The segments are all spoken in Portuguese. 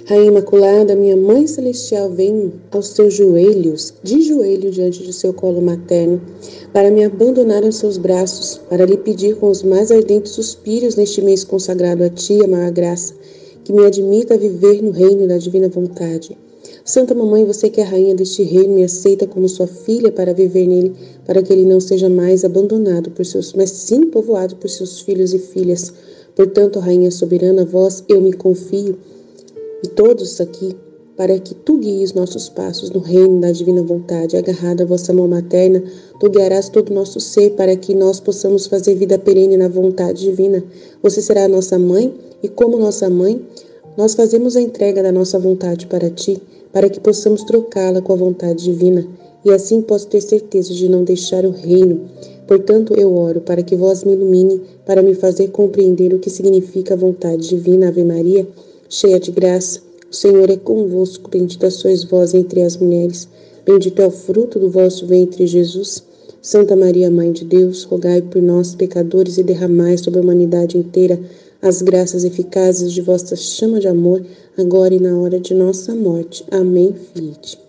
Rainha Imaculada, minha Mãe Celestial, venho aos teus joelhos, de joelho diante do seu colo materno, para me abandonar aos seus braços, para lhe pedir com os mais ardentes suspiros neste mês consagrado a ti, a maior graça, que me admita a viver no reino da divina vontade. Santa Mamãe, você que é a rainha deste reino, me aceita como sua filha para viver nele, para que ele não seja mais abandonado por seus, mas sim povoado por seus filhos e filhas. Portanto, rainha soberana, a vós eu me confio, e todos aqui, para que tu guies nossos passos no reino da divina vontade. Agarrada à vossa mão materna, tu guiarás todo o nosso ser, para que nós possamos fazer vida perene na vontade divina. Você será a nossa mãe, e como nossa mãe, nós fazemos a entrega da nossa vontade para ti, para que possamos trocá-la com a vontade divina, e assim posso ter certeza de não deixar o reino. Portanto, eu oro para que vós me ilumine, para me fazer compreender o que significa a vontade divina. Ave Maria, cheia de graça, o Senhor é convosco, bendita sois vós entre as mulheres, bendito é o fruto do vosso ventre, Jesus. Santa Maria, Mãe de Deus, rogai por nós, pecadores, e derramai sobre a humanidade inteira as graças eficazes de vossa chama de amor, agora e na hora de nossa morte. Amém, Filhete.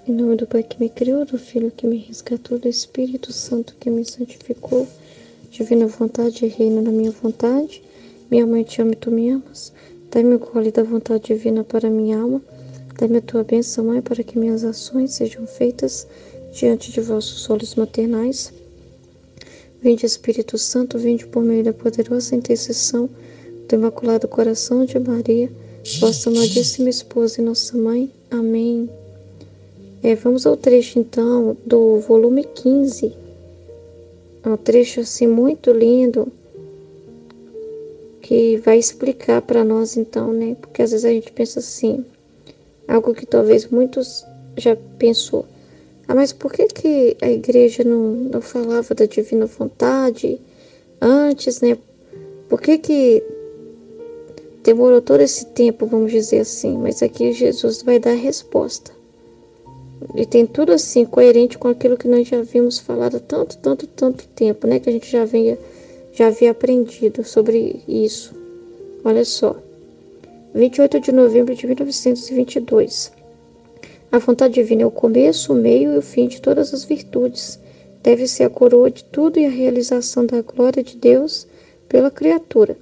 Em nome do Pai que me criou, do Filho que me resgatou, do Espírito Santo que me santificou, divina vontade e reino na minha vontade. Minha mãe te ama e tu me amas. Dai-me o gole da vontade divina para minha alma. Dai-me a tua bênção, Mãe, para que minhas ações sejam feitas diante de vossos olhos maternais. Vinde, Espírito Santo, vinde por meio da poderosa intercessão do Imaculado Coração de Maria, vossa amadíssima esposa e nossa mãe. Amém. Vamos ao trecho, então, do volume 15. É um trecho, assim, muito lindo, que vai explicar para nós, então, né? Porque às vezes a gente pensa assim, algo que talvez muitos já pensou. Mas por que a igreja não falava da divina vontade antes, né? Por que demorou todo esse tempo, vamos dizer assim? Mas aqui Jesus vai dar a resposta. E tem tudo assim, coerente com aquilo que nós já havíamos falado há tanto tempo, né? Que a gente já havia aprendido sobre isso. Olha só. 28 de novembro de 1922. A vontade divina é o começo, o meio e o fim de todas as virtudes. Deve ser a coroa de tudo e a realização da glória de Deus pela criatura.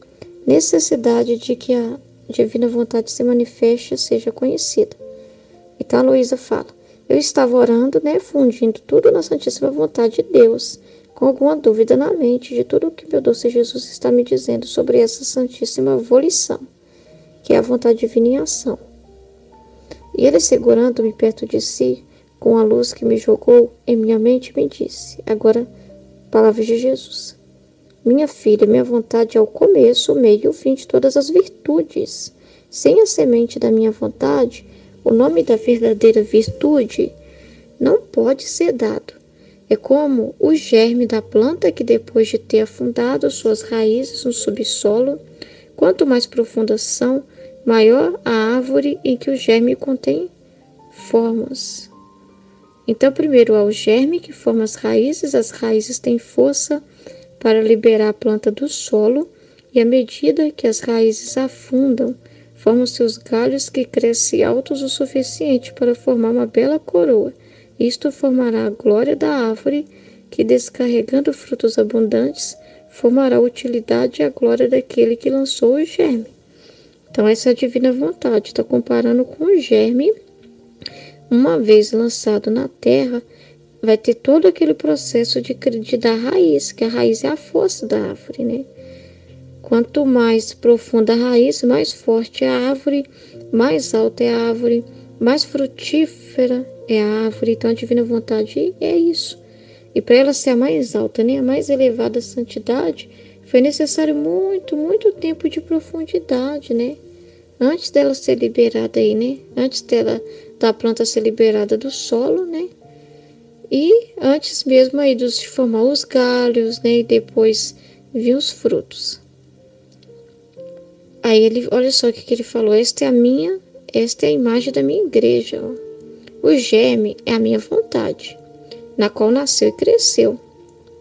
Necessidade de que a divina vontade se manifeste e seja conhecida. Então a Luísa fala. Eu estava orando, né, fundindo tudo na Santíssima Vontade de Deus, com alguma dúvida na mente de tudo o que meu doce Jesus está me dizendo sobre essa Santíssima Volição, que é a vontade divina em ação. E ele, segurando-me perto de si, com a luz que me jogou em minha mente, me disse, agora, palavras de Jesus, minha filha, minha vontade é o começo, o meio e o fim de todas as virtudes. Sem a semente da minha vontade, o nome da verdadeira virtude não pode ser dado. É como o germe da planta que, depois de ter afundado suas raízes no subsolo, quanto mais profundas são, maior a árvore em que o germe contém formas. Então, primeiro há o germe que forma as raízes têm força para liberar a planta do solo, e à medida que as raízes afundam, formam seus galhos que crescem altos o suficiente para formar uma bela coroa. Isto formará a glória da árvore, que, descarregando frutos abundantes, formará a utilidade e a glória daquele que lançou o germe. Então, essa é a divina vontade. Está comparando com o germe, uma vez lançado na terra, vai ter todo aquele processo de dar raiz, que a raiz é a força da árvore, né? Quanto mais profunda a raiz, mais forte é a árvore, mais alta é a árvore, mais frutífera é a árvore. Então a divina vontade é isso. E para ela ser a mais alta, né, a mais elevada santidade, foi necessário muito, muito tempo de profundidade, né? Antes dela ser liberada aí, né? Antes da planta ser liberada do solo, né? E antes mesmo aí de formar os galhos, né? E depois vir os frutos. Aí olha só o que ele falou: esta é a imagem da minha igreja. Ó. O germe é a minha vontade, na qual nasceu e cresceu.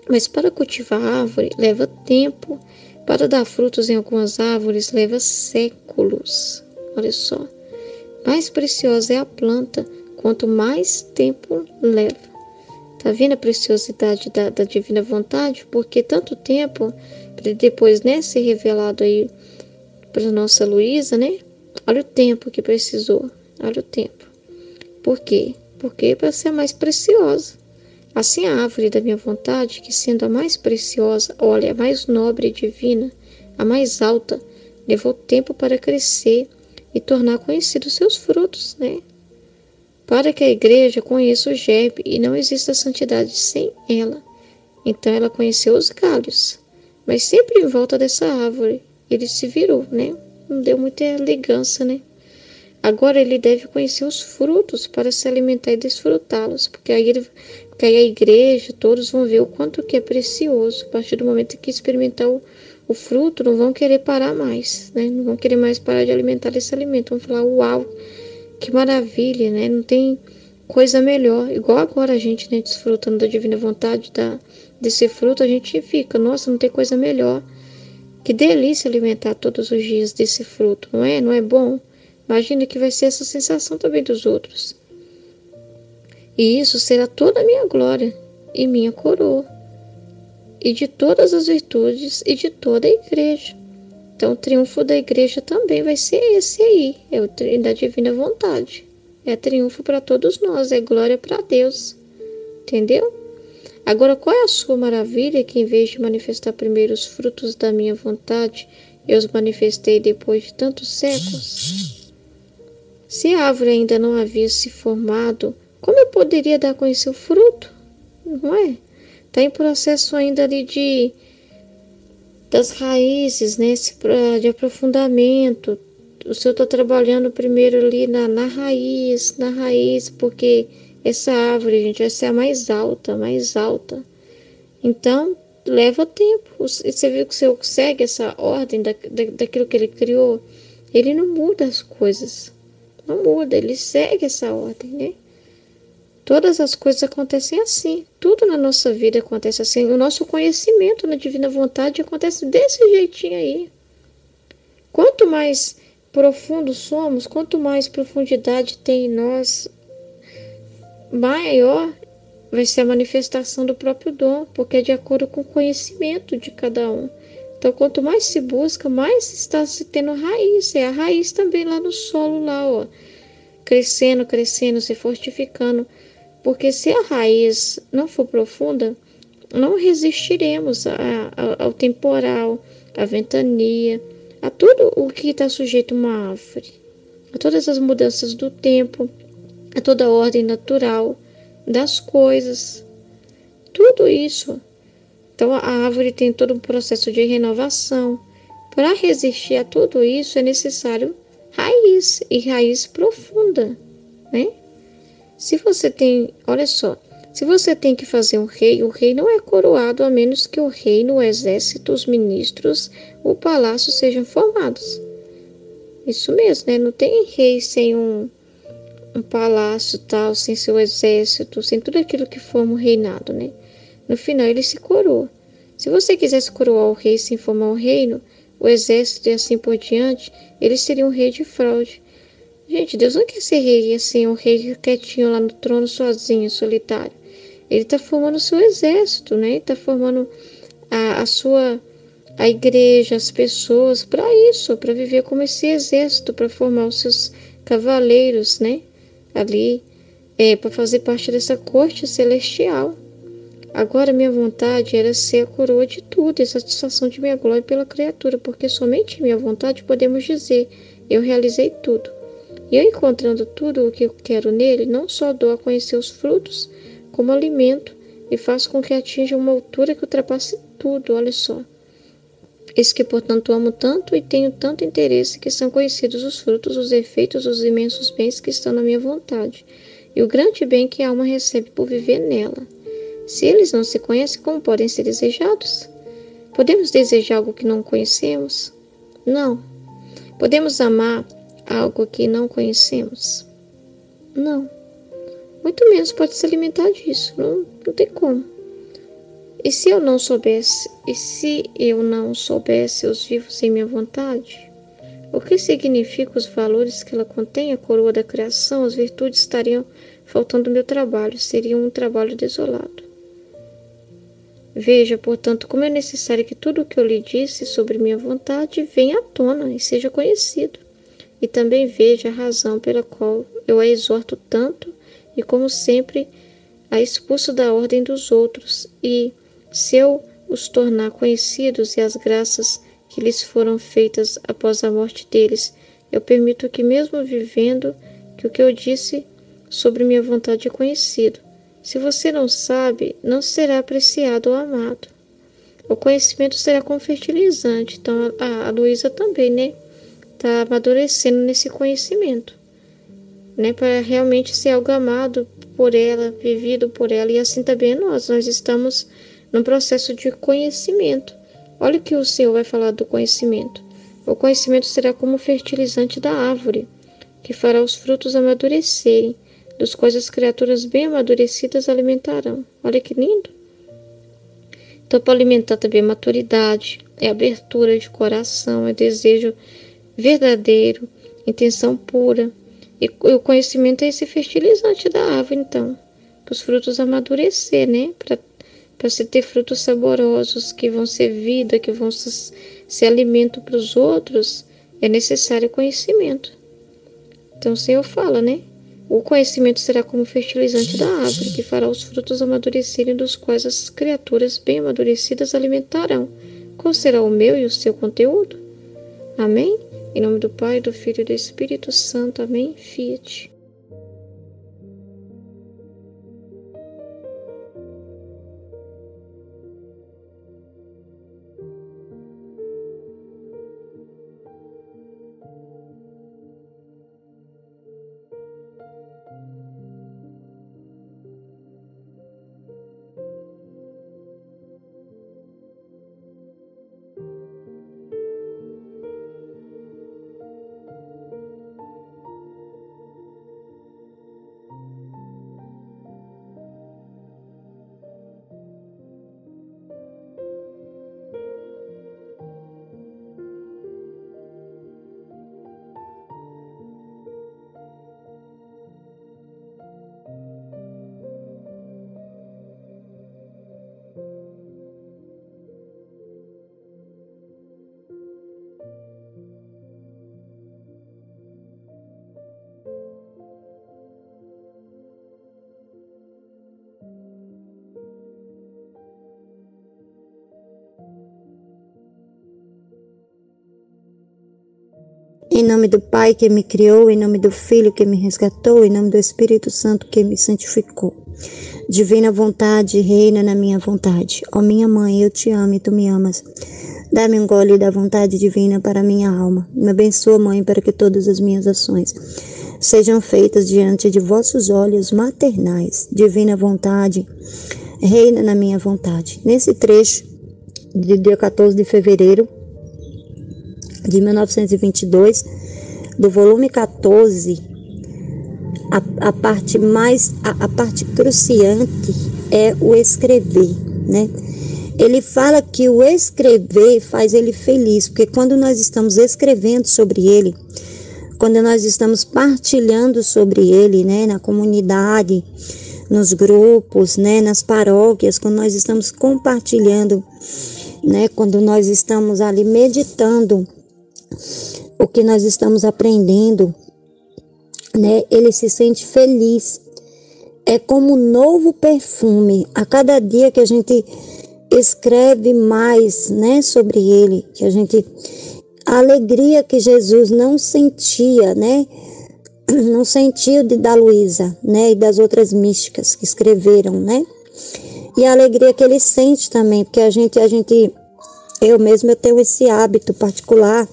Mas para cultivar a árvore leva tempo, para dar frutos em algumas árvores leva séculos. Olha só, mais preciosa é a planta, quanto mais tempo leva. Tá vendo a preciosidade da divina vontade? Porque tanto tempo, para depois, né, ser revelado aí para nossa Luísa, né? Olha o tempo que precisou, olha o tempo. Por quê? Porque para ser a mais preciosa. Assim a árvore da minha vontade, que sendo a mais preciosa, olha, a mais nobre e divina, a mais alta, levou tempo para crescer e tornar conhecidos seus frutos, né? Para que a igreja conheça o germe e não exista santidade sem ela. Então ela conheceu os galhos, mas sempre em volta dessa árvore ele se virou, né? Não deu muita elegância, né? Agora ele deve conhecer os frutos para se alimentar e desfrutá-los, porque aí a igreja, todos vão ver o quanto que é precioso. A partir do momento que experimentar o fruto, não vão querer parar mais, né? Não vão querer mais parar de alimentar esse alimento. Vão falar, uau, que maravilha, né? Não tem coisa melhor. Igual agora a gente, né, desfrutando da divina vontade desse fruto, a gente fica, nossa, não tem coisa melhor. Que delícia alimentar todos os dias desse fruto, não é? Não é bom? Imagina que vai ser essa sensação também dos outros. E isso será toda a minha glória e minha coroa, e de todas as virtudes e de toda a igreja. Então o triunfo da igreja também vai ser esse aí, é o da divina vontade. É triunfo para todos nós, é glória para Deus. Entendeu? Agora, qual é a sua maravilha que, em vez de manifestar primeiro os frutos da minha vontade, eu os manifestei depois de tantos séculos? Se a árvore ainda não havia se formado, como eu poderia dar a conhecer o fruto? Não é? Está em processo ainda ali das raízes, né? De aprofundamento. O Senhor está trabalhando primeiro ali na raiz, porque essa árvore, gente, vai ser a mais alta, mais alta. Então, leva tempo. Você viu que o Senhor segue essa ordem daquilo que Ele criou? Ele não muda as coisas. Não muda, Ele segue essa ordem, né? Todas as coisas acontecem assim. Tudo na nossa vida acontece assim. O nosso conhecimento na divina vontade acontece desse jeitinho aí. Quanto mais profundos somos, quanto mais profundidade tem em nós, maior vai ser a manifestação do próprio dom, porque é de acordo com o conhecimento de cada um. Então, quanto mais se busca, mais está se tendo raiz. É a raiz também lá no solo, lá, ó, crescendo, se fortificando. Porque se a raiz não for profunda, não resistiremos ao temporal, à ventania, a tudo o que está sujeito a uma árvore, a todas as mudanças do tempo, a toda a ordem natural das coisas, tudo isso. Então a árvore tem todo um processo de renovação. Para resistir a tudo isso é necessário raiz, e raiz profunda, né? Se você tem, olha só, se você tem que fazer um rei, o rei não é coroado a menos que o reino, o exército, os ministros, o palácio sejam formados. Isso mesmo, né? Não tem rei sem um palácio tal, sem seu exército, sem tudo aquilo que forma um reinado, né? No final ele se coroa. Se você quisesse coroar o rei sem formar um reino, o exército e assim por diante, ele seria um rei de fraude. Gente, Deus não quer ser rei assim, um rei quietinho lá no trono sozinho, solitário. Ele está formando o seu exército, né? Ele está formando a igreja, as pessoas para isso, para viver como esse exército, para formar os seus cavaleiros, né? Ali, para fazer parte dessa corte celestial. Agora minha vontade era ser a coroa de tudo e a satisfação de minha glória pela criatura, porque somente em minha vontade podemos dizer, eu realizei tudo. E eu, encontrando tudo o que eu quero nele, não só dou a conhecer os frutos, como alimento, e faço com que atinja uma altura que ultrapasse tudo, olha só. Eis que, portanto, amo tanto e tenho tanto interesse que são conhecidos os frutos, os efeitos, os imensos bens que estão na minha vontade, e o grande bem que a alma recebe por viver nela. Se eles não se conhecem, como podem ser desejados? Podemos desejar algo que não conhecemos? Não. Podemos amar algo que não conhecemos? Não. Muito menos pode se alimentar disso. Não tem como. E se eu não soubesse os vivos em minha vontade? O que significa os valores que ela contém, a coroa da criação, as virtudes estariam faltando ao meu trabalho, seria um trabalho desolado. Veja, portanto, como é necessário que tudo o que eu lhe disse sobre minha vontade venha à tona e seja conhecido. E também veja a razão pela qual eu a exorto tanto e, como sempre, a expulso da ordem dos outros. E, se eu os tornar conhecidos e as graças que lhes foram feitas após a morte deles, eu permito que, mesmo vivendo, que o que eu disse sobre minha vontade é conhecido. Se você não sabe, não será apreciado ou amado. O conhecimento será como fertilizante. Então, a Luísa também, né? Está amadurecendo nesse conhecimento, né? Para realmente ser algo amado por ela, vivido por ela. E assim também é nós. Nós estamos num processo de conhecimento. Olha o que o Senhor vai falar do conhecimento. O conhecimento será como o fertilizante da árvore, que fará os frutos amadurecerem, dos quais as criaturas bem amadurecidas alimentarão. Olha que lindo! Então, para alimentar também a maturidade, é abertura de coração, é desejo verdadeiro, intenção pura. E o conhecimento é esse fertilizante da árvore, então, para os frutos amadurecer, né? Para se ter frutos saborosos, que vão ser vida, que vão ser alimento para os outros, é necessário conhecimento. Então, o Senhor fala, né? O conhecimento será como fertilizante da árvore, que fará os frutos amadurecerem, dos quais as criaturas bem amadurecidas alimentarão. Qual será o meu e o seu conteúdo? Amém? Em nome do Pai, do Filho e do Espírito Santo. Amém? Fiat. Em nome do Pai que me criou, em nome do Filho que me resgatou, em nome do Espírito Santo que me santificou. Divina vontade, reina na minha vontade. Ó minha mãe, eu te amo e tu me amas. Dá-me um gole da vontade divina para a minha alma. Me abençoa, mãe, para que todas as minhas ações sejam feitas diante de vossos olhos maternais. Divina vontade, reina na minha vontade. Nesse trecho, de dia 14 de fevereiro de 1922, do volume 14, a parte cruciante é o escrever, né? Ele fala que o escrever faz ele feliz, porque quando nós estamos escrevendo sobre ele, quando nós estamos partilhando sobre ele, né, na comunidade, nos grupos, né, nas paróquias, quando nós estamos compartilhando, né, quando nós estamos ali meditando o que nós estamos aprendendo, né, ele se sente feliz. é como um novo perfume. A cada dia que a gente escreve mais, né, sobre ele, que a alegria que Jesus não sentia, né, não sentiu da Luísa, né, e das outras místicas que escreveram, né, e a alegria que ele sente também, porque eu mesma tenho esse hábito particular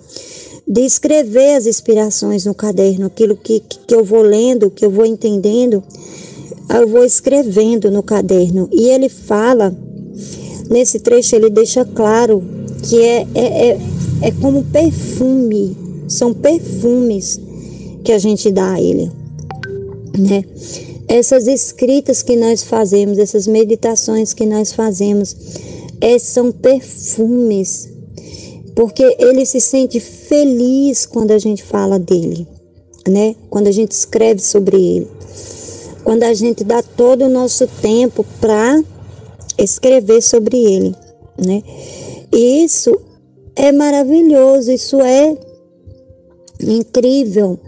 de escrever as inspirações no caderno, aquilo que eu vou lendo, que eu vou entendendo, eu vou escrevendo no caderno. E ele fala, nesse trecho ele deixa claro que é como perfume, são perfumes que a gente dá a ele, né? Essas escritas que nós fazemos, essas meditações que nós fazemos, são perfumes, porque ele se sente feliz quando a gente fala dele, né? Quando a gente escreve sobre ele, quando a gente dá todo o nosso tempo para escrever sobre ele, né? E isso é maravilhoso, isso é incrível.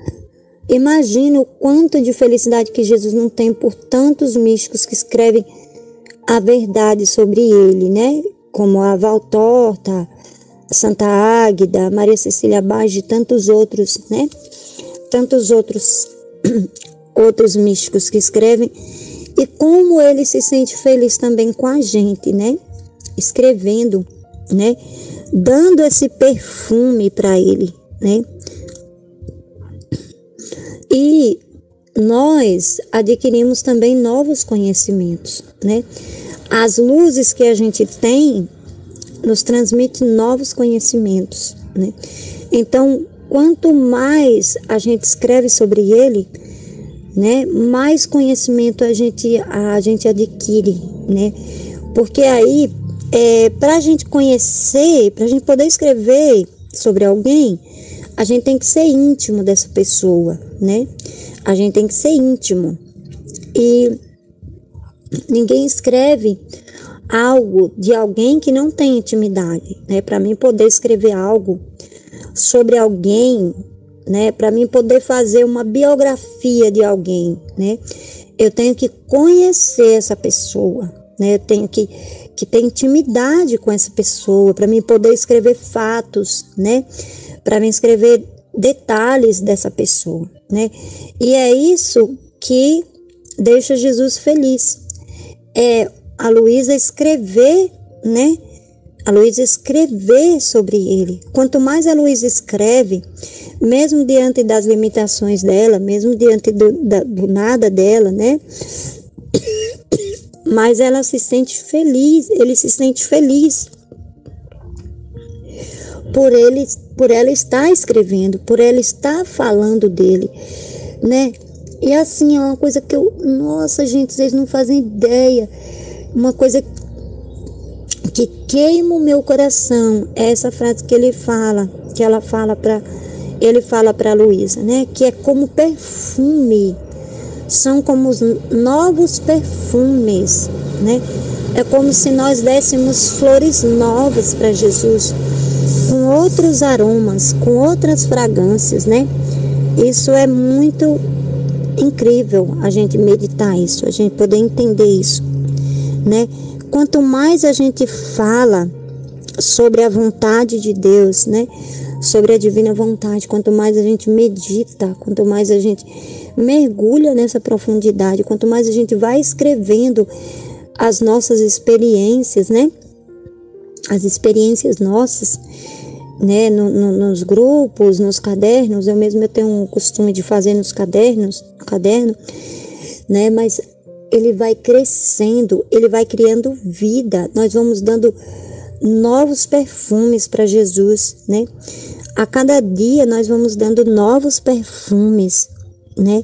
Imagina o quanto de felicidade que Jesus não tem por tantos místicos que escrevem a verdade sobre ele, né? Como a Valtorta, Santa Águida, Maria Cecília Bage e tantos outros, né? Tantos outros místicos que escrevem. E como ele se sente feliz também com a gente, né? Escrevendo, né? Dando esse perfume para ele, né? E nós adquirimos também novos conhecimentos, né? As luzes que a gente tem nos transmitem novos conhecimentos, né? Então, quanto mais a gente escreve sobre ele, né, mais conhecimento a gente adquire, né? Porque aí, para a gente conhecer, para a gente poder escrever sobre alguém, a gente tem que ser íntimo dessa pessoa, né? A gente tem que ser íntimo. E ninguém escreve algo de alguém que não tem intimidade, né? Para mim poder escrever algo sobre alguém, né? Para mim poder fazer uma biografia de alguém, né? Eu tenho que conhecer essa pessoa, né? Eu tenho que ter intimidade com essa pessoa, para mim poder escrever fatos, né? Para mim escrever detalhes dessa pessoa, né? E é isso que deixa Jesus feliz. A Luísa escrever, né? A Luísa escrever sobre ele. Quanto mais a Luísa escreve, mesmo diante das limitações dela, mesmo diante do nada dela, né? Mas ela se sente feliz, ele se sente feliz por ela estar escrevendo, por ela estar falando dele, né? E assim, é uma coisa que nossa, gente, vocês não fazem ideia, uma coisa que queima o meu coração, é essa frase que ele fala para Luísa, né? Que é como perfume, são como os novos perfumes, né? É como se nós dessemos flores novas para Jesus, com outros aromas, com outras fragrâncias, né? Isso é muito incrível, a gente meditar isso, a gente poder entender isso, né? Quanto mais a gente fala sobre a vontade de Deus, né? Sobre a divina vontade, quanto mais a gente medita, quanto mais a gente mergulha nessa profundidade, quanto mais a gente vai escrevendo as nossas experiências, né? As experiências nossas, né? Nos grupos, nos cadernos, eu tenho o costume de fazer no caderno, né? Mas ele vai crescendo, ele vai criando vida, nós vamos dando novos perfumes para Jesus, né? A cada dia nós vamos dando novos perfumes, né?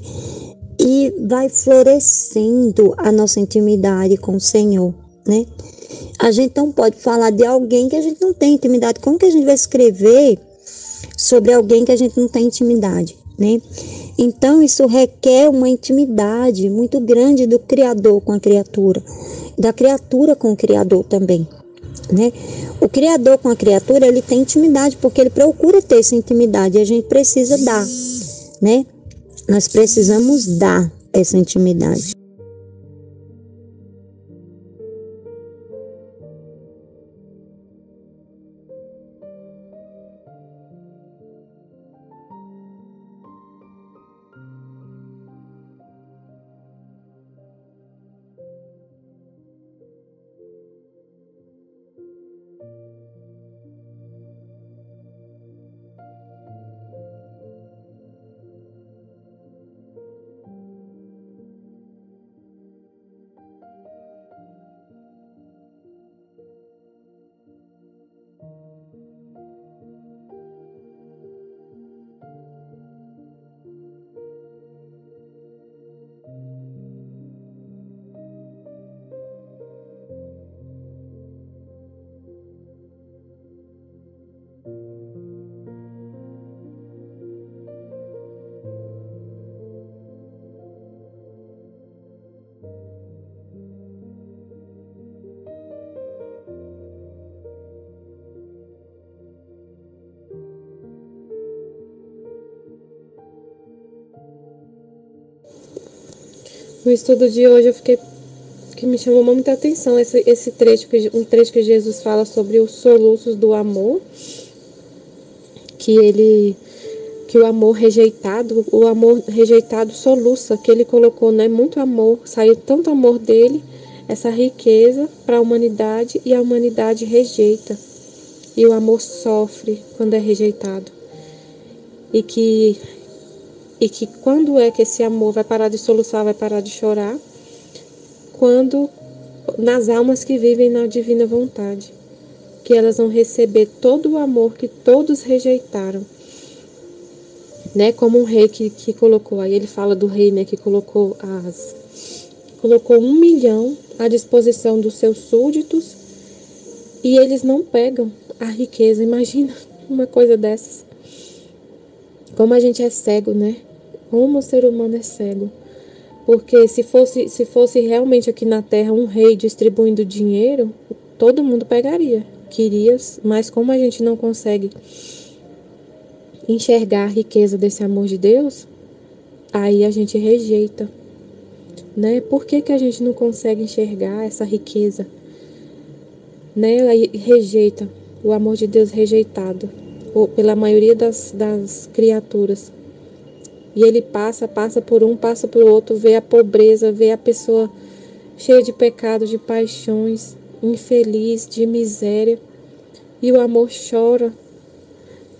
E vai florescendo a nossa intimidade com o Senhor, né? A gente não pode falar de alguém que a gente não tem intimidade. Como que a gente vai escrever sobre alguém que a gente não tem intimidade, né? Então, isso requer uma intimidade muito grande do Criador com a criatura, da criatura com o Criador também, né? O Criador com a criatura, ele tem intimidade, porque ele procura ter essa intimidade, e a gente precisa dar, né? Nós precisamos dar essa intimidade. No estudo de hoje que me chamou muita atenção esse trecho, um trecho que Jesus fala sobre os soluços do amor, que o amor rejeitado soluça, que ele colocou, né, muito amor, saiu tanto amor dele, essa riqueza para a humanidade, e a humanidade rejeita. E o amor sofre quando é rejeitado. E que quando é que esse amor vai parar de soluçar, vai parar de chorar? Quando nas almas que vivem na divina vontade, que elas vão receber todo o amor que todos rejeitaram, né? Como um rei que colocou, aí ele fala do rei, né, que colocou 1 milhão à disposição dos seus súditos, e eles não pegam a riqueza. Imagina uma coisa dessas. Como a gente é cego, né? Como o ser humano é cego. Porque se fosse realmente aqui na Terra um rei distribuindo dinheiro, todo mundo pegaria. Queria, mas como a gente não consegue enxergar a riqueza desse amor de Deus, aí a gente rejeita, né? Por que a gente não consegue enxergar essa riqueza, né? Aí rejeita o amor de Deus rejeitado pela maioria das criaturas. E ele passa por um, passa por outro, vê a pobreza, vê a pessoa cheia de pecado, de paixões, infeliz, de miséria, e o amor chora.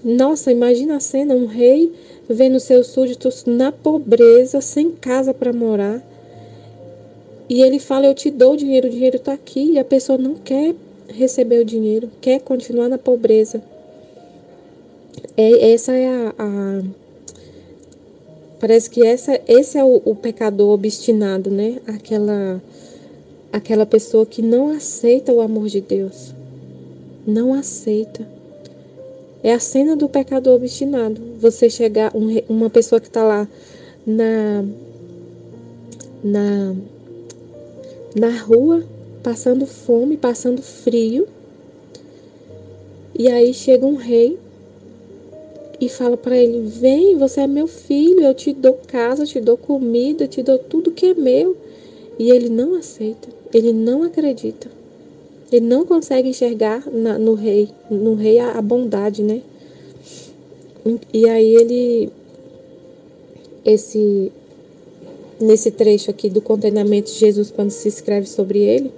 Nossa, imagina a cena, um rei vendo seus súditos na pobreza, sem casa para morar, e ele fala: eu te dou o dinheiro está aqui, e a pessoa não quer receber o dinheiro, quer continuar na pobreza. Essa é parece que esse é o pecador obstinado, né? Aquela pessoa que não aceita o amor de Deus. Não aceita. É a cena do pecador obstinado. Você chegar, uma pessoa que está lá na rua, passando fome, passando frio, e aí chega um rei e fala para ele: vem, você é meu filho, eu te dou casa, eu te dou comida, eu te dou tudo que é meu. E ele não aceita, ele não acredita, ele não consegue enxergar no rei a bondade, né? E aí nesse trecho aqui do contentamento de Jesus, quando se escreve sobre ele,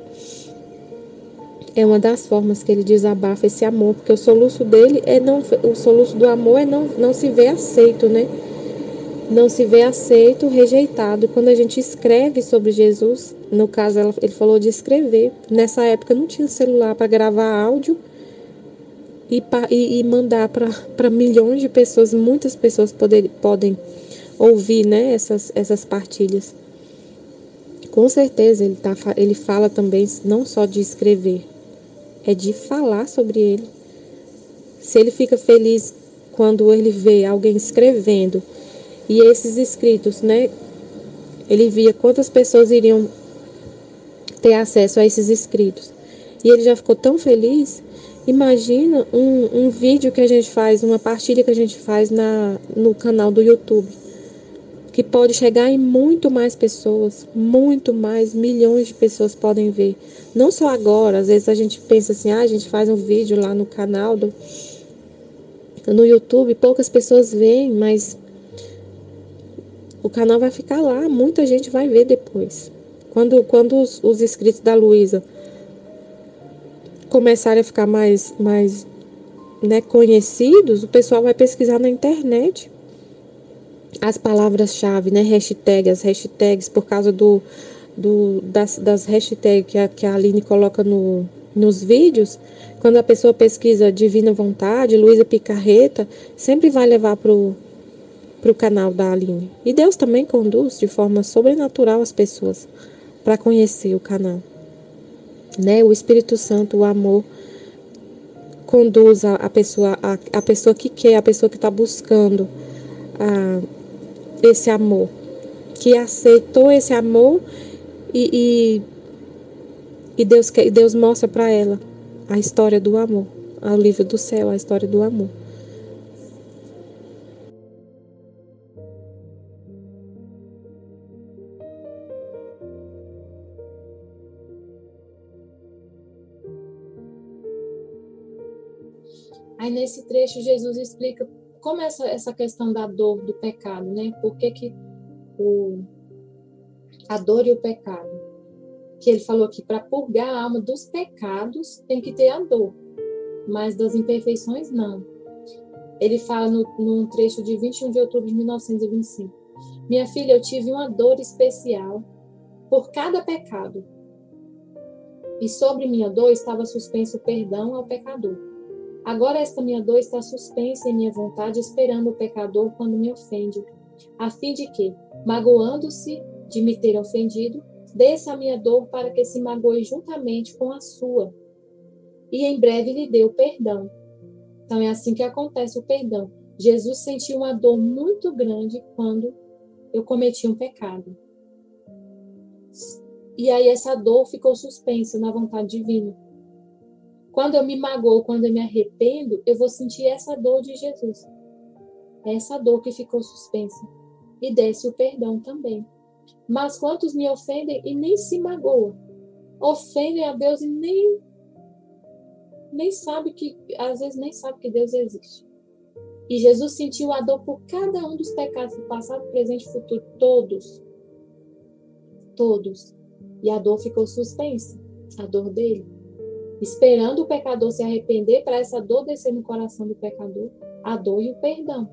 é uma das formas que ele desabafa esse amor, porque o soluço dele o soluço do amor é não se vê aceito, né? Não se vê aceito, rejeitado. Quando a gente escreve sobre Jesus, no caso ele falou de escrever. Nessa época não tinha celular para gravar áudio e mandar para milhões de pessoas. Muitas pessoas podem ouvir, né, essas partilhas. Com certeza ele fala também não só de escrever, é de falar sobre ele. Se ele fica feliz quando ele vê alguém escrevendo, e esses escritos, né, ele via quantas pessoas iriam ter acesso a esses escritos, e ele já ficou tão feliz. Imagina um vídeo que a gente faz, uma partilha que a gente faz no canal do YouTube, que pode chegar em muito mais pessoas, muito mais, milhões de pessoas podem ver. Não só agora, às vezes a gente pensa assim, a gente faz um vídeo lá no canal no YouTube, poucas pessoas veem, mas o canal vai ficar lá, muita gente vai ver depois. Quando os inscritos da Luísa começarem a ficar mais né, conhecidos, o pessoal vai pesquisar na internet as palavras-chave, né, as hashtags, por causa das hashtags que a Aline coloca nos vídeos. Quando a pessoa pesquisa Divina Vontade, Luísa Picarreta, sempre vai levar pro canal da Aline. E Deus também conduz de forma sobrenatural as pessoas para conhecer o canal, né? O Espírito Santo, o amor, conduz a pessoa que quer, a pessoa que está buscando esse amor, que aceitou esse amor, e Deus mostra para ela a história do amor, o livro do céu, a história do amor. nesse trecho Jesus explica como essa questão da dor, do pecado, né? Por que a dor e o pecado? Que ele falou que para purgar a alma dos pecados tem que ter a dor, mas das imperfeições não. Ele fala num trecho de 21 de outubro de 1925. Minha filha, eu tive uma dor especial por cada pecado. E sobre minha dor estava suspenso o perdão ao pecador. Agora esta minha dor está suspensa em minha vontade, esperando o pecador quando me ofende, a fim de que, magoando-se de me ter ofendido, desça a minha dor para que se magoe juntamente com a sua. E em breve lhe dê o perdão. Então é assim que acontece o perdão. Jesus sentiu uma dor muito grande quando eu cometi um pecado. E aí essa dor ficou suspensa na vontade divina. Quando eu me magoo, quando eu me arrependo, eu vou sentir essa dor de Jesus. Essa dor que ficou suspensa. E desce o perdão também. Mas quantos me ofendem e nem se magoam? Ofendem a Deus e nem sabe que, às vezes nem sabe que Deus existe. E Jesus sentiu a dor por cada um dos pecados do passado, presente e futuro, todos. Todos. E a dor ficou suspensa, a dor dele. Esperando o pecador se arrepender para essa dor descer no coração do pecador, a dor e o perdão.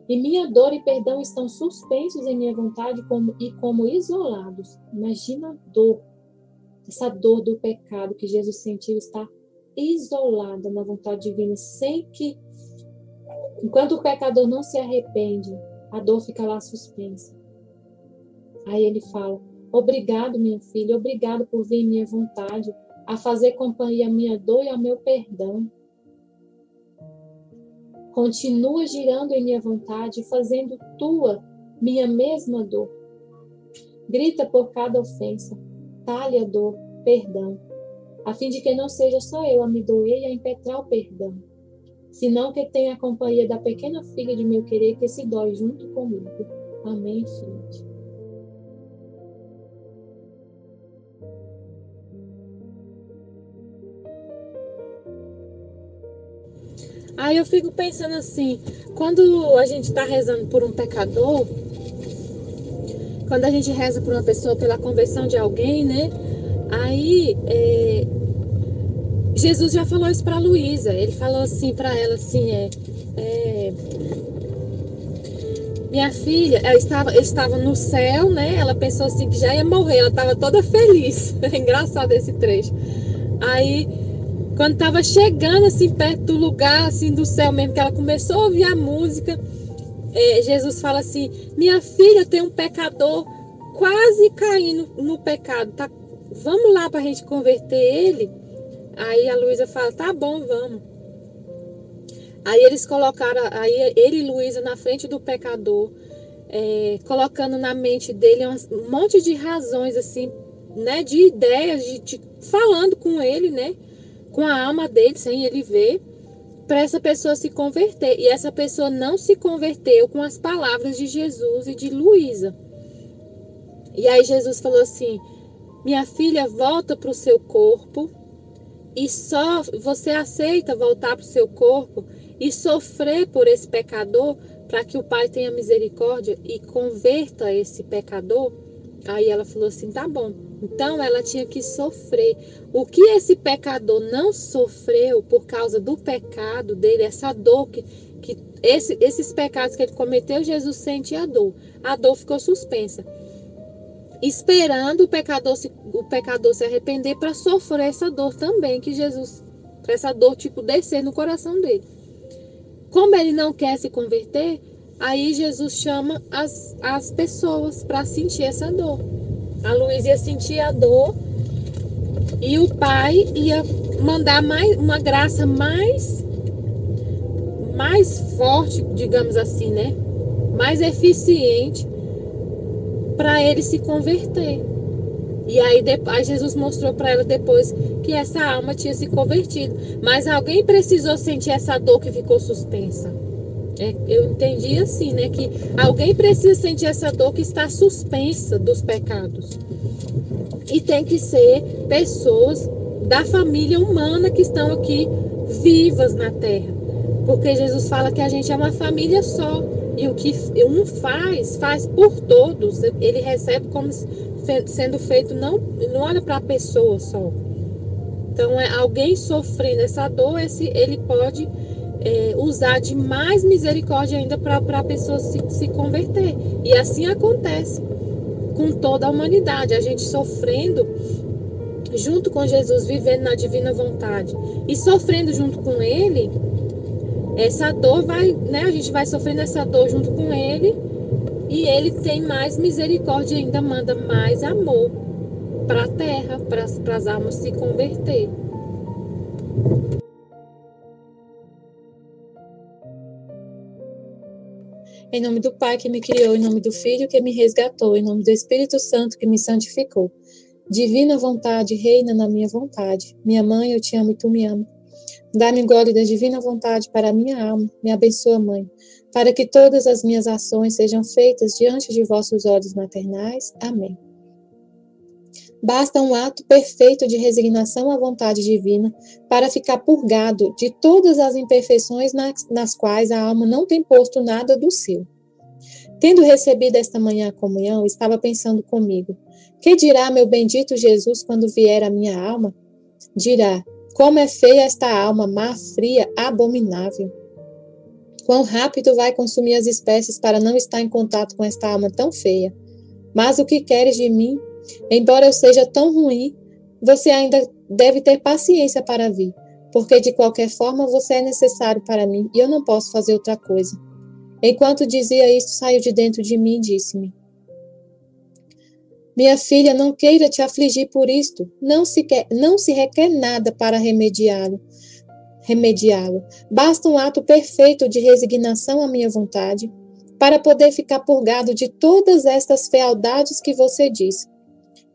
E minha dor e perdão estão suspensos em minha vontade como isolados. Imagina a dor, essa dor do pecado que Jesus sentiu está isolada na vontade divina, sem que, enquanto o pecador não se arrepende, a dor fica lá suspensa. Aí ele fala, obrigado minha filha, obrigado por vir em minha vontade, a fazer companhia à minha dor e ao meu perdão. Continua girando em minha vontade, fazendo tua, minha mesma dor. Grita por cada ofensa, talhe a dor, perdão, a fim de que não seja só eu a me doer e a impetrar o perdão, senão que tenha a companhia da pequena filha de meu querer que se dói junto comigo. Amém, filha. Aí eu fico pensando assim, quando a gente está rezando por um pecador, quando a gente reza por uma pessoa pela conversão de alguém, né? Aí Jesus já falou isso para Luísa. Ele falou assim para ela assim, minha filha, ela estava no céu, né? Ela pensou assim que já ia morrer, ela estava toda feliz. É engraçado esse trecho. Aí quando estava chegando assim perto do lugar assim do céu mesmo, que ela começou a ouvir a música, Jesus fala assim, minha filha, tem um pecador quase caindo no pecado, tá? Vamos lá para a gente converter ele? Aí a Luísa fala, tá bom, vamos. Aí eles colocaram, ele e Luísa na frente do pecador, colocando na mente dele um monte de razões assim, né, de ideias, falando com ele, né, com a alma dele, sem ele ver, para essa pessoa se converter. E essa pessoa não se converteu com as palavras de Jesus e de Luísa. E aí Jesus falou assim, minha filha, volta para o seu corpo, e só você aceita voltar para o seu corpo e sofrer por esse pecador, para que o Pai tenha misericórdia e converta esse pecador? Aí ela falou assim, tá bom. Então ela tinha que sofrer. O que esse pecador não sofreu por causa do pecado dele, essa dor esses pecados que ele cometeu, Jesus sente a dor. A dor ficou suspensa, esperando o pecador se arrepender para sofrer essa dor também, que Jesus, para essa dor descer no coração dele. Como ele não quer se converter, aí Jesus chama as pessoas para sentir essa dor. A Luísa ia sentir a dor e o Pai ia mandar uma graça mais forte, digamos assim, né? Mais eficiente para ele se converter. E aí Jesus mostrou para ela depois que essa alma tinha se convertido. Mas alguém precisou sentir essa dor que ficou suspensa. Eu entendi assim, né? Que alguém precisa sentir essa dor que está suspensa dos pecados. E tem que ser pessoas da família humana que estão aqui vivas na Terra. Porque Jesus fala que a gente é uma família só. E o que um faz por todos. Ele recebe como sendo feito, não olha para a pessoa só. Então, alguém sofrendo essa dor, ele pode usar de mais misericórdia ainda para a pessoa se converter. E assim acontece com toda a humanidade. A gente sofrendo junto com Jesus, vivendo na divina vontade e sofrendo junto com Ele, essa dor a gente vai sofrendo essa dor junto com Ele, e Ele tem mais misericórdia ainda, manda mais amor para a terra, para as almas se converter. Em nome do Pai que me criou, em nome do Filho que me resgatou, em nome do Espírito Santo que me santificou. Divina vontade, reina na minha vontade. Minha mãe, eu te amo e tu me ama. Dá-me gole da divina vontade para a minha alma. Me abençoa, Mãe, para que todas as minhas ações sejam feitas diante de vossos olhos maternais. Amém. Basta um ato perfeito de resignação à vontade divina para ficar purgado de todas as imperfeições nas quais a alma não tem posto nada do seu. Tendo recebido esta manhã a comunhão, estava pensando comigo: que dirá meu bendito Jesus quando vier a minha alma? Dirá: como é feia esta alma, má, fria, abominável. Quão rápido vai consumir as espécies para não estar em contato com esta alma tão feia. Mas o que queres de mim? Embora eu seja tão ruim, você ainda deve ter paciência para vir, porque de qualquer forma você é necessário para mim e eu não posso fazer outra coisa. Enquanto dizia isto, saiu de dentro de mim e disse-me: minha filha, não queira te afligir por isto. Não se requer nada para remediá-lo. Basta um ato perfeito de resignação à minha vontade, para poder ficar purgado de todas estas fealdades que você diz.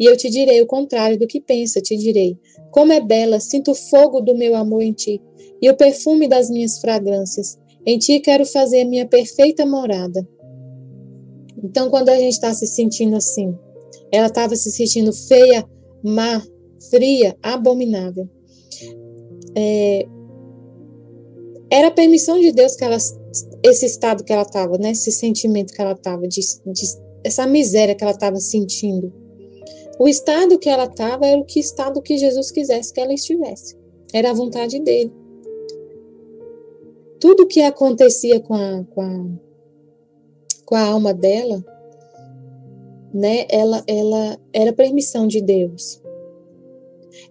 E eu te direi o contrário do que pensa, te direi: como é bela, sinto o fogo do meu amor em ti, e o perfume das minhas fragrâncias. Em ti quero fazer minha perfeita morada. Então, quando a gente está se sentindo assim, ela estava se sentindo feia, má, fria, abominável. Era a permissão de Deus que esse estado que ela estava, né? Esse sentimento que ela estava, essa miséria que ela estava sentindo. O estado que ela estava era o estado que Jesus quisesse que ela estivesse. Era a vontade dele. Tudo que acontecia com a alma dela, né? Ela era permissão de Deus.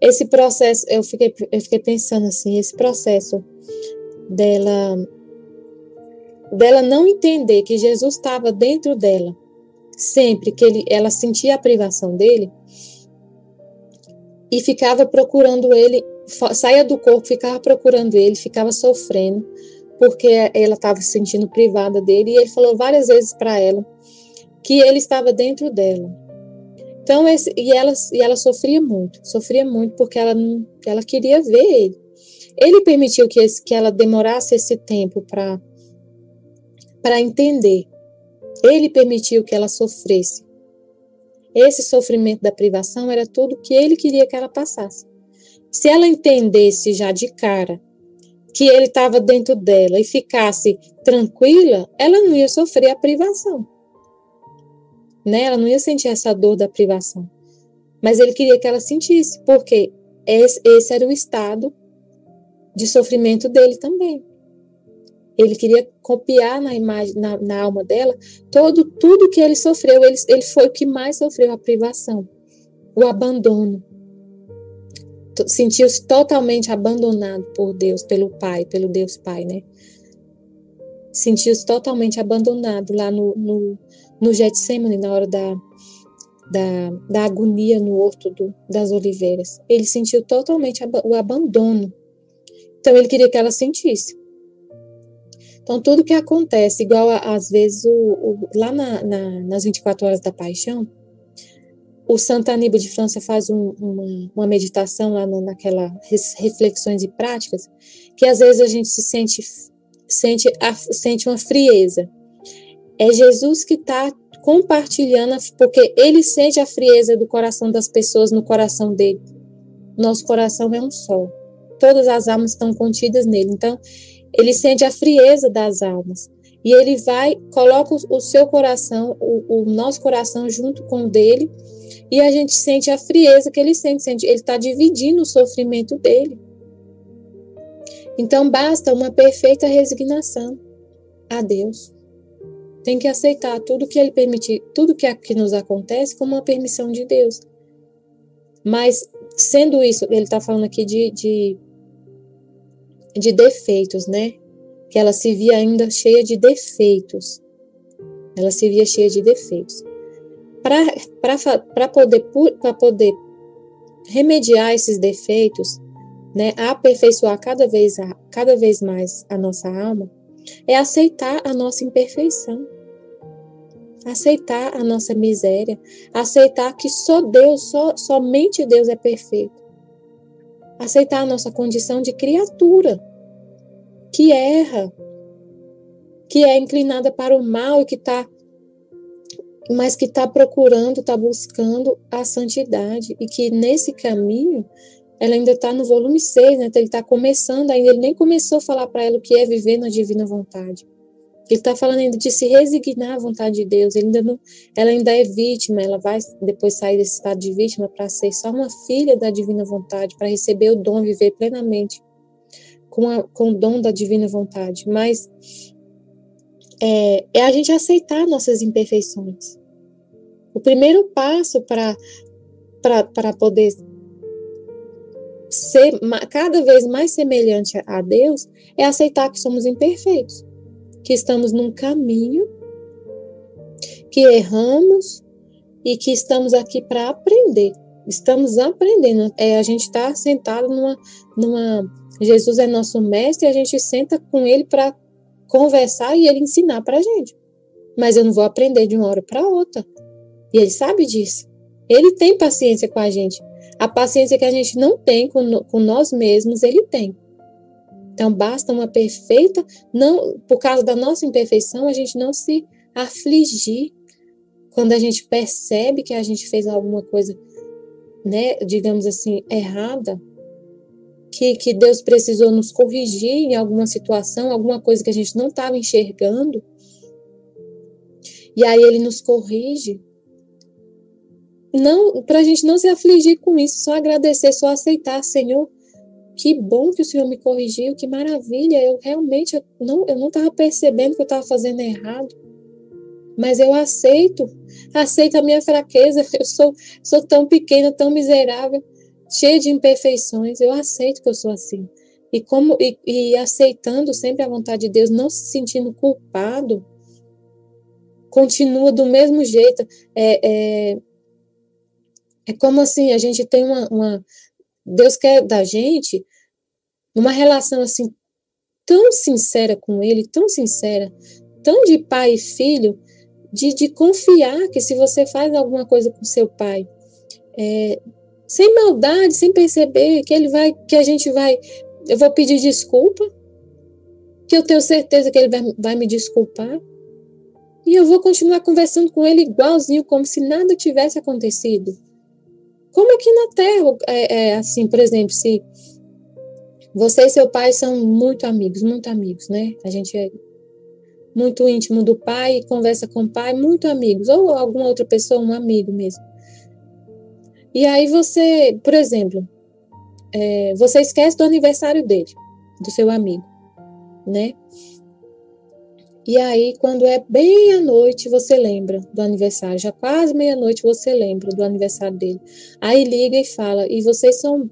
Esse processo, eu fiquei pensando assim, esse processo dela não entender que Jesus estava dentro dela, sempre que ela sentia a privação dele, e ficava procurando ele, saía do corpo, ficava procurando ele, ficava sofrendo, porque ela estava se sentindo privada dele, e ele falou várias vezes para ela que ele estava dentro dela. Então, ela sofria muito porque ela queria ver ele. Ele permitiu que ela demorasse esse tempo para entender. Ele permitiu que ela sofresse. Esse sofrimento da privação era tudo que ele queria que ela passasse. Se ela entendesse já de cara que ele estava dentro dela e ficasse tranquila, ela não ia sofrer a privação. Né? Ela não ia sentir essa dor da privação. Mas ele queria que ela sentisse, porque esse era o estado de sofrimento dele também. Ele queria copiar na imagem, na alma dela, tudo que ele sofreu. Ele foi o que mais sofreu a privação, o abandono. Sentiu-se totalmente abandonado por Deus, pelo Pai, pelo Deus Pai, né? Sentiu-se totalmente abandonado lá no Getsemane, na hora da agonia no Horto das Oliveiras. Ele sentiu totalmente o abandono. Então, ele queria que ela sentisse. Então, tudo que acontece, igual às vezes, lá nas 24 horas da paixão, o Santo Aníbal de França faz uma meditação lá naquelas reflexões e práticas, que às vezes a gente sente uma frieza. É Jesus que está compartilhando, porque ele sente a frieza do coração das pessoas no coração dele. Nosso coração é um só. Todas as almas estão contidas nele. Então, ele sente a frieza das almas. E ele coloca o seu coração, o nosso coração junto com o dele, e a gente sente a frieza que ele sente. Ele está dividindo o sofrimento dele. Então, basta uma perfeita resignação a Deus. Tem que aceitar tudo que ele permitir, tudo que nos acontece como uma permissão de Deus. Mas, sendo isso, ele está falando aqui de defeitos, né? Que ela se via ainda cheia de defeitos. Ela se via cheia de defeitos. Para poder remediar esses defeitos, né, aperfeiçoar cada vez mais a nossa alma, é aceitar a nossa imperfeição. Aceitar a nossa miséria. Aceitar que só Deus, somente Deus é perfeito. Aceitar a nossa condição de criatura, que erra, que é inclinada para o mal, mas que está procurando, está buscando a santidade, e que nesse caminho, ela ainda está no volume 6, né? Ele está começando ainda, ele nem começou a falar para ela o que é viver na divina vontade. Ele está falando ainda de se resignar à vontade de Deus. Ela ainda é vítima, ela vai depois sair desse estado de vítima para ser só uma filha da divina vontade, para receber o dom, viver plenamente com o dom da divina vontade. Mas é a gente aceitar nossas imperfeições. O primeiro passo para poder ser cada vez mais semelhante a Deus é aceitar que somos imperfeitos, que estamos num caminho, que erramos e que estamos aqui para aprender. Estamos aprendendo. A gente está sentado Jesus é nosso mestre e a gente senta com ele para conversar e ele ensinar para a gente. Mas eu não vou aprender de uma hora para outra. E ele sabe disso. Ele tem paciência com a gente. A paciência que a gente não tem com nós mesmos, ele tem. Então, basta uma perfeita, não, por causa da nossa imperfeição, a gente não se afligir quando a gente percebe que a gente fez alguma coisa, né, digamos assim, errada, que Deus precisou nos corrigir em alguma situação, alguma coisa que a gente não estava enxergando, e aí ele nos corrige. Não, para a gente não se afligir com isso, só agradecer, só aceitar, Senhor, que bom que o Senhor me corrigiu, que maravilha, eu realmente não estava percebendo que eu estava fazendo errado, mas eu aceito a minha fraqueza, eu sou tão pequena, tão miserável, cheia de imperfeições, eu aceito que eu sou assim. E aceitando sempre a vontade de Deus, não se sentindo culpado, continua do mesmo jeito. É como assim, a gente tem Deus quer da gente uma relação assim tão sincera com Ele, tão sincera, tão de pai e filho, de confiar que se você faz alguma coisa com seu pai, sem maldade, sem perceber, eu vou pedir desculpa, que eu tenho certeza que ele vai me desculpar, e eu vou continuar conversando com ele igualzinho, como se nada tivesse acontecido. Como aqui na Terra, assim, por exemplo, se você e seu pai são muito amigos, né? A gente é muito íntimo do pai, conversa com o pai, muito amigos, ou alguma outra pessoa, um amigo mesmo. E aí você, por exemplo, você esquece do aniversário dele, do seu amigo, né? E aí, quando é bem à noite, você lembra do aniversário. Já quase meia-noite você lembra do aniversário dele. Aí liga e fala. E vocês são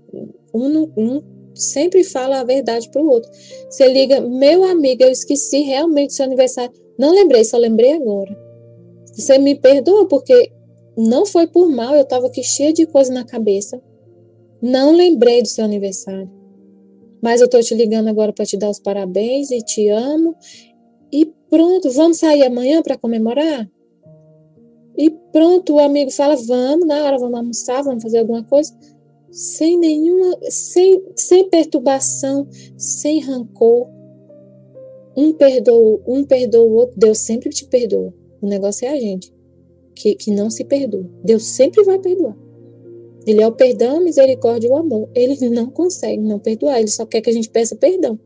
um sempre fala a verdade para o outro. Você liga, meu amigo, eu esqueci realmente do seu aniversário. Não lembrei, só lembrei agora. Você me perdoa porque não foi por mal, eu estava aqui cheia de coisa na cabeça. Não lembrei do seu aniversário. Mas eu estou te ligando agora para te dar os parabéns e te amo. E pronto, vamos sair amanhã para comemorar? E pronto, o amigo fala, vamos, na hora vamos almoçar, vamos fazer alguma coisa. Sem perturbação, sem rancor. Um perdoa o outro, Deus sempre te perdoa. O negócio é a gente, que não se perdoa. Deus sempre vai perdoar. Ele é o perdão, a misericórdia e o amor. Ele não consegue não perdoar, ele só quer que a gente peça perdão.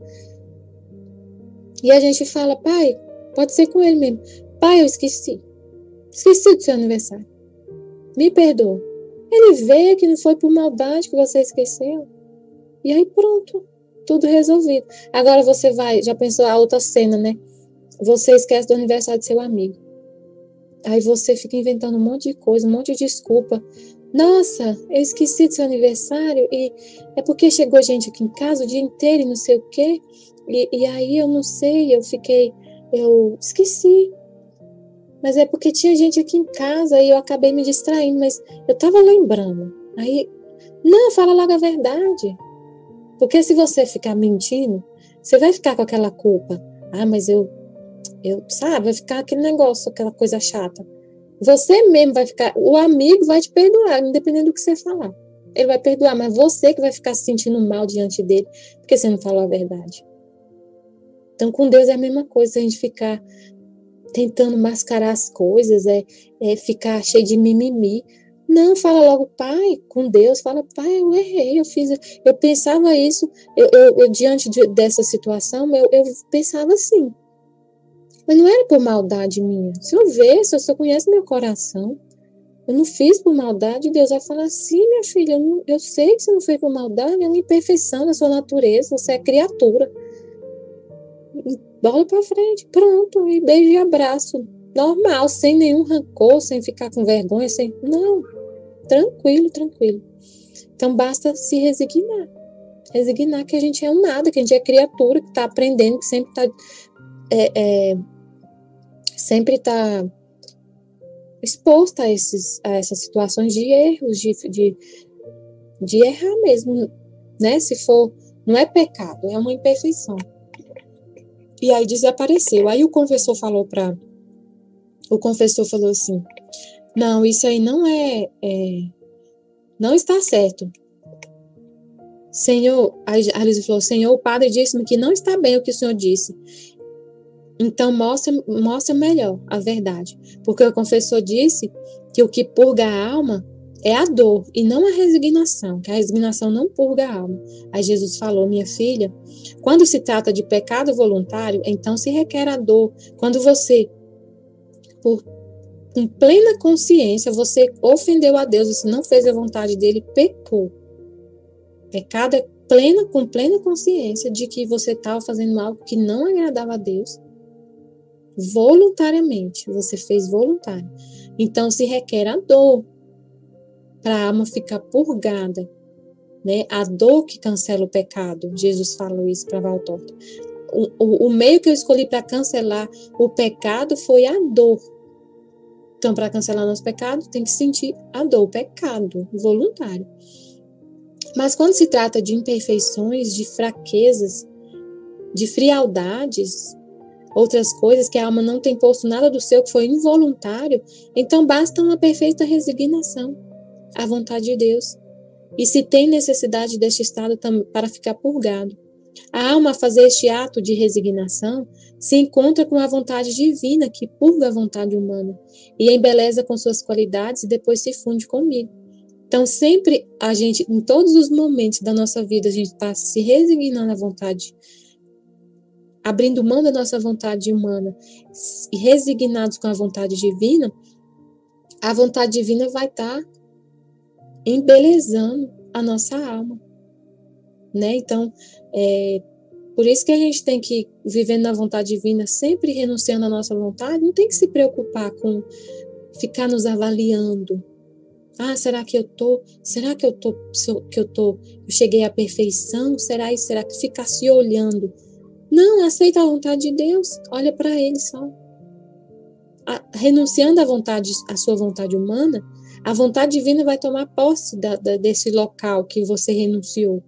E a gente fala, pai, pode ser com ele mesmo. Pai, eu esqueci. Esqueci do seu aniversário. Me perdoa. Ele vê que não foi por maldade que você esqueceu. E aí pronto, tudo resolvido. Agora você vai, já pensou a outra cena, né? Você esquece do aniversário do seu amigo. Aí você fica inventando um monte de coisa, um monte de desculpa. Nossa, eu esqueci do seu aniversário e é porque chegou gente aqui em casa o dia inteiro e não sei o quê. E aí eu não sei, eu esqueci. Mas é porque tinha gente aqui em casa e eu acabei me distraindo, mas eu tava lembrando. Aí, não, fala logo a verdade. Porque se você ficar mentindo, você vai ficar com aquela culpa. Ah, mas sabe, vai ficar aquele negócio, aquela coisa chata. Você mesmo vai ficar, o amigo vai te perdoar, independente do que você falar. Ele vai perdoar, mas você que vai ficar se sentindo mal diante dele, porque você não falou a verdade. Então, com Deus é a mesma coisa, a gente ficar tentando mascarar as coisas, ficar cheio de mimimi. Não, fala logo, pai, com Deus, fala, pai, eu errei, eu pensava isso, eu diante dessa situação, eu pensava assim. Mas não era por maldade minha. Se eu ver, se você conhece meu coração, eu não fiz por maldade, Deus vai falar, sim, minha filha, eu sei que você não fez por maldade, é uma imperfeição da sua natureza, você é criatura. E bola pra frente, pronto, e beijo e abraço. Normal, sem nenhum rancor, sem ficar com vergonha, não, tranquilo, tranquilo. Então basta se resignar. Resignar que a gente é um nada, que a gente é criatura, que está aprendendo, que sempre está exposta a essas situações de erros, de errar mesmo, né? Se for, não é pecado, é uma imperfeição. E aí desapareceu. Aí o confessor falou assim, não, isso aí não não está certo. Senhor, a Lígia falou, Senhor, o padre disse-me que não está bem o que o Senhor disse. Então, mostra melhor a verdade. Porque o confessor disse que o que purga a alma é a dor e não a resignação, que a resignação não purga a alma. Aí Jesus falou, minha filha, quando se trata de pecado voluntário, então se requer a dor. Quando você, com plena consciência, você ofendeu a Deus, você não fez a vontade dele, pecou. Pecado é com plena consciência de que você estava fazendo algo que não agradava a Deus. Voluntariamente, você fez voluntário. Então, se requer a dor para a alma ficar purgada, né? A dor que cancela o pecado. Jesus falou isso para Valtorta. O meio que eu escolhi para cancelar o pecado foi a dor. Então, para cancelar nosso pecado, tem que sentir a dor, o pecado voluntário. Mas quando se trata de imperfeições, de fraquezas, de frialdades, outras coisas que a alma não tem posto nada do seu, que foi involuntário, então basta uma perfeita resignação à vontade de Deus. E se tem necessidade deste estado para ficar purgado. A alma, a fazer este ato de resignação, se encontra com a vontade divina que purga a vontade humana e a embeleza com suas qualidades e depois se funde comigo. Então, sempre a gente, em todos os momentos da nossa vida, a gente está se resignando à vontade, abrindo mão da nossa vontade humana e resignados com a vontade divina, a vontade divina vai estar embelezando a nossa alma, né? Então, por isso que a gente tem que, vivendo na vontade divina, sempre renunciando à nossa vontade, não tem que se preocupar com ficar nos avaliando. Ah, será que eu cheguei à perfeição? Será que ficar se olhando? Não, aceita a vontade de Deus, olha para Ele só. Renunciando à sua vontade humana, a vontade divina vai tomar posse desse local que você renunciou.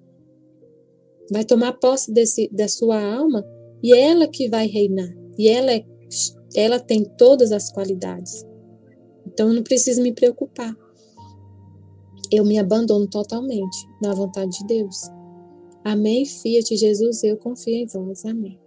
Vai tomar posse da sua alma e é ela que vai reinar. E ela tem todas as qualidades. Então eu não preciso me preocupar. Eu me abandono totalmente na vontade de Deus. Amém, Fiat Jesus, eu confio em vós. Amém.